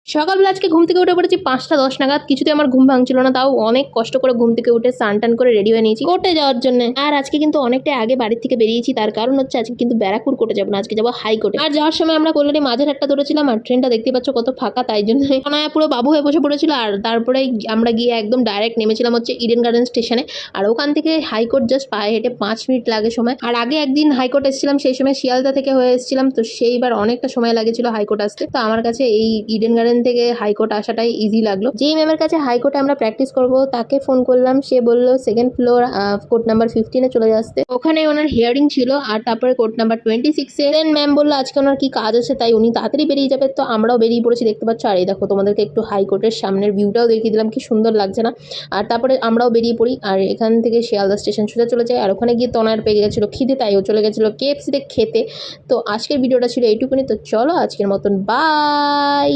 সকালবেলা আজকে ঘুম থেকে উঠে পড়েছি 5টা 10 নাগাদ। কিছুতে আমার ঘুম ভাঙছিল না, তাও অনেক কষ্ট করে ঘুম থেকে উঠে স্নান টান করে রেডি হয়ে নিয়েছি কোর্টে যাওয়ার জন্য। আর আজকে কিন্তু অনেকটাই আগে বাড়ির থেকে বেরিয়েছি, তার কারণ হচ্ছে আজকে কিন্তু ব্যারাকপুর কোর্টে যাবো না, আজকে যাবো হাইকোর্টে। আর যাওয়ার সময় আমরা কল্যাণী মাঝের হাটটা ধরেছিলাম, আর ট্রেনটা দেখতে পাচ্ছ কত ফাঁকা, তাই জন্য অনায়া পুরো বাবু হয়ে বসে পড়েছিল। আর তারপরে আমরা গিয়ে একদম ডাইরেক্ট নেমেছিলাম হচ্ছে ইডেন গার্ডেন স্টেশনে। আর ওখান থেকে হাইকোর্ট জাস্ট পায়ে হেঁটে 5 মিনিট লাগে সময়। আর আগে একদিন হাইকোর্ট এসেছিলাম, সেই সময় শিয়ালদা থেকে হয়ে এসেছিলাম, তো সেইবার অনেকটা সময় লাগেছিল হাইকোর্ট আসতে। তো আমার কাছে এই ইডেন গার্ডেন থেকে হাইকোর্ট আসাটাই ইজি লাগলো। যেই ম্যামের কাছে হাইকোর্টে আমরা প্র্যাকটিস করব তাকে ফোন করলাম, সে বললো 2nd ফ্লোর কোর্ট নাম্বার 15-এ চলে আসতে। ওখানে ওনার হিয়ারিং ছিল। আর তারপরে কোর্ট নাম্বার 26-এ দেন ম্যাম বললো আজকে ওনার কি কাজ আছে, তাই উনি তাড়াতাড়ি বেরিয়ে যাবে। তো আমরাও বেরিয়ে পড়েছি, দেখতে পাচ্ছ। আর এই দেখো, তোমাদেরকে একটু হাইকোর্টের সামনের ভিউটাও দেখিয়ে দিলাম, কি সুন্দর লাগছে না। আর তারপরে আমরাও বেরিয়ে পড়ি, আর এখান থেকে শিয়ালদা স্টেশন সোজা চলে যায়। আর ওখানে গিয়ে তনয়ের পেয়ে গেছিলো খিদে, তাই ও চলে গেছিলো KFC-তে খেতে। তো আজকের ভিডিওটা ছিল এইটুকুনি। তো চলো আজকের মতন বাই।